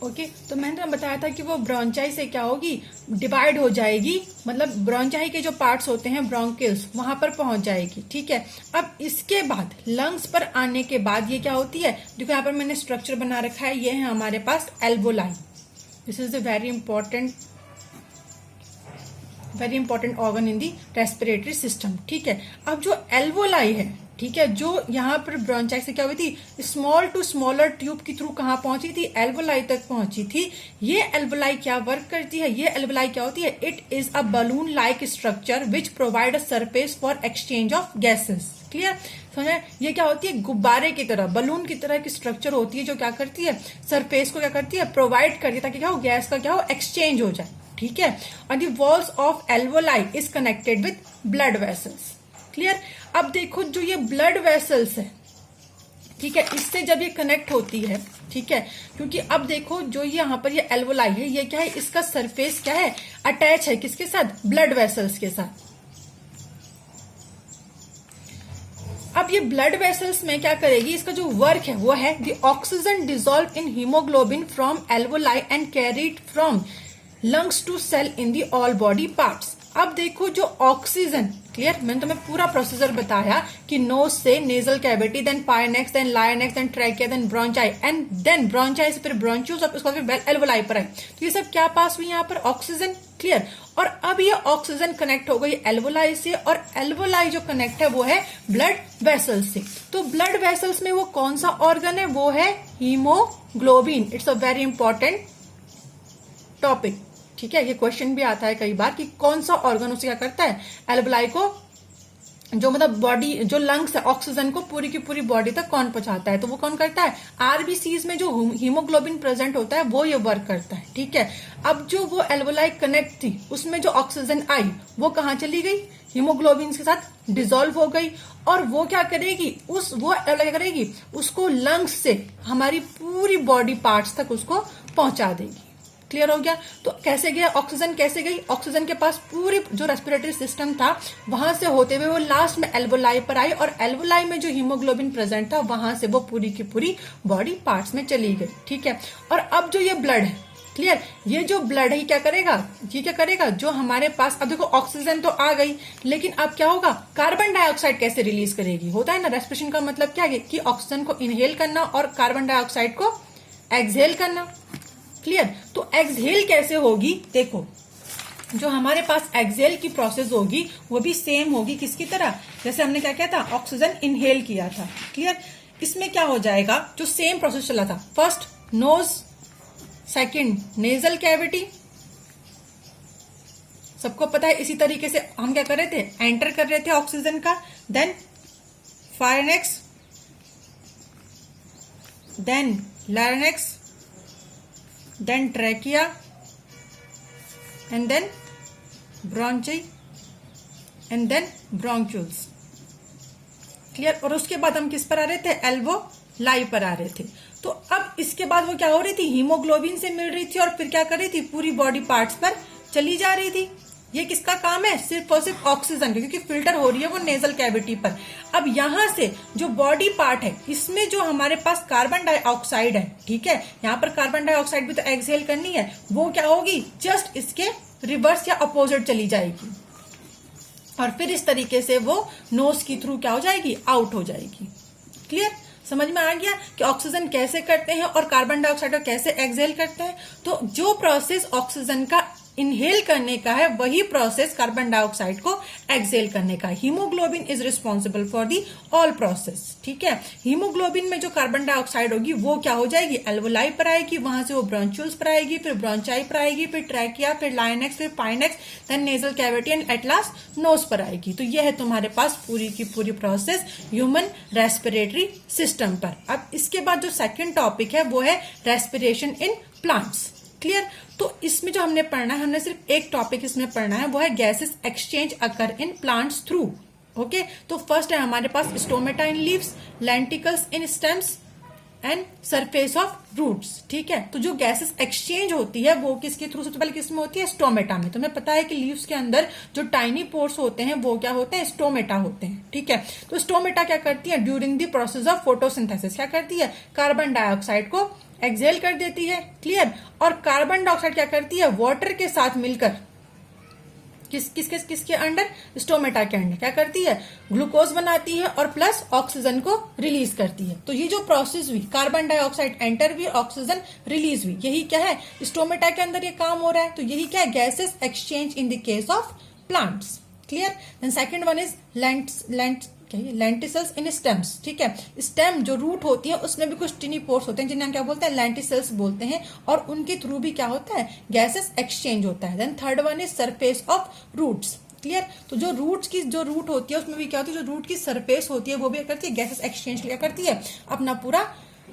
Okay तो मैंने तो बताया था कि वो ब्रोंचाई से क्या होगी, डिवाइड हो जाएगी, मतलब ब्रोंचाई के जो पार्ट्स होते हैं ब्रोंकिल्स वहां पर पहुंच जाएगी। ठीक है, अब इसके बाद लंग्स पर आने के बाद ये क्या होती है, देखो यहाँ पर मैंने स्ट्रक्चर बना रखा है, ये है हमारे पास alveoli. This is the very important organ in the respiratory system. ठीक है, अब जो एल्वोलाई है, ठीक है, जो यहाँ पर ब्रोंचाई से क्या हुई थी, स्मॉल टू स्मॉलर ट्यूब के थ्रू कहाँ पहुंची थी, एल्वोलाई तक पहुंची थी। ये एल्वोलाई क्या वर्क करती है, ये एल्वोलाई क्या होती है, it is a balloon like structure which provide a surface for exchange of gases. Clear, समझे, ये क्या होती है, गुब्बारे की तरह, बलून की तरह की स्ट्रक्चर होती है जो क्या करती है, सरफेस को क्या करती है, प्रोवाइड करती है ताकि क्या हो, गैस का क्या हो, एक्सचेंज हो जाए। ठीक है, और दी walls of alveoli is connected with blood vessels. Clear, अब देखो जो ये ब्लड वेसल्स है, ठीक है, इससे जब ये कनेक्ट होती है, ठीक है, क्योंकि अब देखो जो ये यहाँ पर ये एल्वोलाई है, ये क्या है, इसका सरफेस क्या है, अटैच है किसके साथ, ब्लड वेसल्स के साथ। अब ये ब्लड वेसल्स में क्या करेगी, इसका जो वर्क है वो है the oxygen dissolve in haemoglobin from alveoli and carried from lungs to cell in the all body parts. अब देखो जो ऑक्सीजन, क्लियर, मैंने तुम्हें पूरा प्रोसीजर बताया कि नोज से nasal cavity, then pharynx, then larynx, then trachea, then bronchi, and then bronchi से फिर ब्रोंचूल्स, और उसके बाद फिर एल्वोलाई पर आई। तो ये सब क्या पास हुई यहाँ पर, ऑक्सीजन। क्लियर, और अब ये ऑक्सीजन कनेक्ट हो गई एल्वोलाई से, और एल्वोलाई जो कनेक्ट है वो है ब्लड वेसल्स से। तो ब्लड वेसल्स में वो कौन सा ऑर्गन है, वो है haemoglobin. It's a very important topic. ठीक है, ये क्वेश्चन भी आता है कई बार कि कौन सा ऑर्गन उसे क्या करता है, एल्वोलाई को, जो मतलब बॉडी, जो लंग्स है, ऑक्सीजन को पूरी की पूरी बॉडी तक कौन पहुंचाता है, तो वो कौन करता है, आरबीसीज में जो हीमोग्लोबिन प्रेजेंट होता है वो ये वर्क करता है। ठीक है, अब जो वो एल्वोलाई कनेक्ट थी उसमें जो ऑक्सीजन आई वो कहाँ चली गई, हीमोग्लोबिन के साथ डिसॉल्व हो गई, और वो क्या करेगी, वो एल्वोलाई क्या करेगी, उसको लंग्स से हमारी पूरी बॉडी पार्ट्स तक उसको पहुंचा देगी। क्लियर हो गया, तो कैसे गया ऑक्सीजन, कैसे गई, ऑक्सीजन के पास पूरी जो रेस्पिरेटरी सिस्टम था वहां से होते हुए वो लास्ट में एल्वोलाई पर आई, और एल्वोलाई में जो हीमोग्लोबिन प्रेजेंट था वहां से वो पूरी की पूरी बॉडी पार्ट्स में चली गई। ठीक है, और अब जो ये ब्लड है, क्लियर, ये जो ब्लड है क्या करेगा, ये क्या करेगा, जो हमारे पास, अब देखो ऑक्सीजन तो आ गई, लेकिन अब क्या होगा, कार्बन डाइऑक्साइड कैसे रिलीज करेगी, होता है ना, रेस्पिरेशन का मतलब क्या है कि ऑक्सीजन को इनहेल करना और कार्बन डाइऑक्साइड को एक्सहेल करना। क्लियर, तो एक्सहेल कैसे होगी, देखो जो हमारे पास एक्सहेल की प्रोसेस होगी वो भी सेम होगी, किसकी तरह, जैसे हमने क्या किया था, ऑक्सीजन इनहेल किया था। क्लियर, इसमें क्या हो जाएगा, जो सेम प्रोसेस चला था, first nose, second nasal cavity, सबको पता है इसी तरीके से हम क्या कर रहे थे, एंटर कर रहे थे ऑक्सीजन का, then pharynx, then larynx, then trachea and then bronchi and then bronchioles। Clear, और उसके बाद हम किस पर आ रहे थे, एल्वोलाई पर आ रहे थे। तो अब इसके बाद वो क्या हो रही थी, हीमोग्लोबिन से मिल रही थी और फिर क्या कर रही थी, पूरी बॉडी पार्ट्स पर चली जा रही थी। ये किसका काम है, सिर्फ और सिर्फ ऑक्सीजन, क्योंकि फिल्टर हो रही है वो नेजल कैविटी पर। अब यहां से जो बॉडी पार्ट है इसमें जो हमारे पास कार्बन डाइऑक्साइड है, ठीक है, यहाँ पर कार्बन डाइऑक्साइड भी तो एक्सहेल करनी है, वो क्या होगी, जस्ट इसके रिवर्स या अपोजिट चली जाएगी, और फिर इस तरीके से वो नोज की थ्रू क्या हो जाएगी, आउट हो जाएगी। क्लियर, समझ में आ गया कि ऑक्सीजन कैसे करते हैं और कार्बन डाइऑक्साइड को कैसे एक्सहेल करते हैं। तो जो प्रोसेस ऑक्सीजन का इनहेल करने का है वही प्रोसेस कार्बन डाइऑक्साइड को एक्सहेल करने का है। Haemoglobin is responsible for the all process. ठीक है, हीमोग्लोबिन में जो कार्बन डाइऑक्साइड होगी वो क्या हो जाएगी, एल्वोलाई पर आएगी, वहां से वो ब्रोंचूल्स पर आएगी, फिर ब्रोंचाई पर आएगी, फिर ट्रैकिया, फिर लाइनेक्स, फिर pharynx, then nasal cavity and at last nose पर आएगी। तो ये है तुम्हारे पास पूरी की पूरी प्रोसेस ह्यूमन रेस्पिरेटरी सिस्टम पर। अब इसके बाद जो सेकेंड टॉपिक है वो है रेस्पिरेशन इन प्लांट्स। क्लियर, तो इसमें जो हमने पढ़ना है, हमने सिर्फ एक टॉपिक इसमें पढ़ना है, वो है gases exchange occur in plants through. Okay, तो फर्स्ट है हमारे पास stomata in leaves, lenticels in stems, and surface of roots. ठीक है, तो जो गैसेस एक्सचेंज होती है वो किसके थ्रू, सबसे पहले किसमें होती है, स्टोमेटा में। तुम्हें पता है कि लीव्स के अंदर जो टाइनी पोर्स होते हैं वो क्या होते हैं, स्टोमेटा होते हैं। ठीक है, तो स्टोमेटा क्या करती है, during the process of photosynthesis क्या करती है, कार्बन डाइऑक्साइड को एक्सहेल कर देती है। क्लियर, और कार्बन डाइऑक्साइड क्या करती है, वाटर के साथ मिलकर किसके अंडर, स्टोमेटा के अंडर क्या करती है, ग्लूकोज बनाती है और प्लस ऑक्सीजन को रिलीज करती है। तो ये जो प्रोसेस हुई, कार्बन डाइऑक्साइड एंटर हुई, ऑक्सीजन रिलीज हुई, यही क्या है, स्टोमेटा के अंदर ये काम हो रहा है। तो यही क्या है, gases exchange in the case of plants. Clear, then second one is lenticels in stems. ठीक है, स्टेम जो रूट होती है उसमें भी कुछ टिनी पोर्स होते हैं जिन्हें हम क्या बोलते हैं, लेंटिसल्स बोलते हैं, और उनके थ्रू भी क्या होता है, गैसेस एक्सचेंज होता है। Then third one is surface of roots. Clear, तो जो रूट होती है उसमें भी क्या होती है, जो रूट की सरफेस होती है वो भी करती है, गैसेस एक्सचेंज क्या करती है, अपना पूरा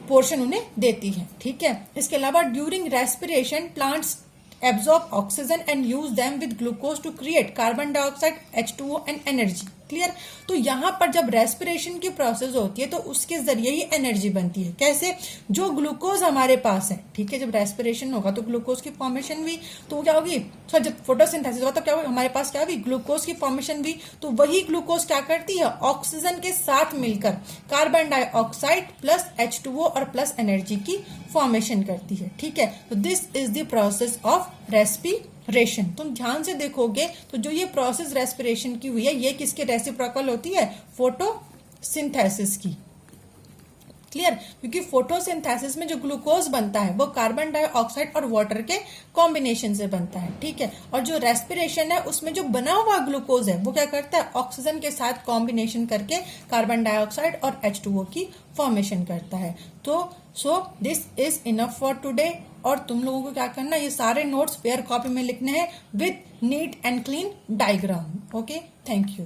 पोर्शन उन्हें देती है। ठीक है, इसके अलावा during respiration plants absorb oxygen and use them with glucose to create carbon dioxide, H2O and energy. Clear, तो यहां पर जब रेस्पिरेशन की प्रोसेस होती है तो उसके जरिए ही एनर्जी बनती है। कैसे, जो ग्लूकोज हमारे पास है, ठीक है, जब रेस्पिरेशन होगा तो ग्लूकोज की फॉर्मेशन हुई, तो क्या होगी, जब फोटोसिंथेसिस होगा तो क्या होगा, हमारे पास क्या हुई, ग्लूकोज की फॉर्मेशन हुई। तो वही ग्लूकोज क्या करती है, ऑक्सीजन के साथ मिलकर कार्बन डाइऑक्साइड प्लस H2O और प्लस एनर्जी की फॉर्मेशन करती है। ठीक है, तो this is the process of respiration. तुम ध्यान से देखोगे तो जो ये प्रोसेस रेस्पिरेशन की हुई है ये किसके रेसिप्रोकल होती है, फोटोसिंथेसिस की। क्लियर, क्योंकि फोटोसिंथेसिस में जो ग्लूकोज बनता है वो कार्बन डाइऑक्साइड और वाटर के कॉम्बिनेशन से बनता है। ठीक है, और जो रेस्पिरेशन है उसमें जो बना हुआ ग्लूकोज है वो क्या करता है, ऑक्सीजन के साथ कॉम्बिनेशन करके कार्बन डाइऑक्साइड और H2O की फॉर्मेशन करता है। तो so this is enough for today. और तुम लोगों को क्या करना, ये सारे नोट्स पेयर कॉपी में लिखने हैं with neat and clean diagram. Okay, thank you.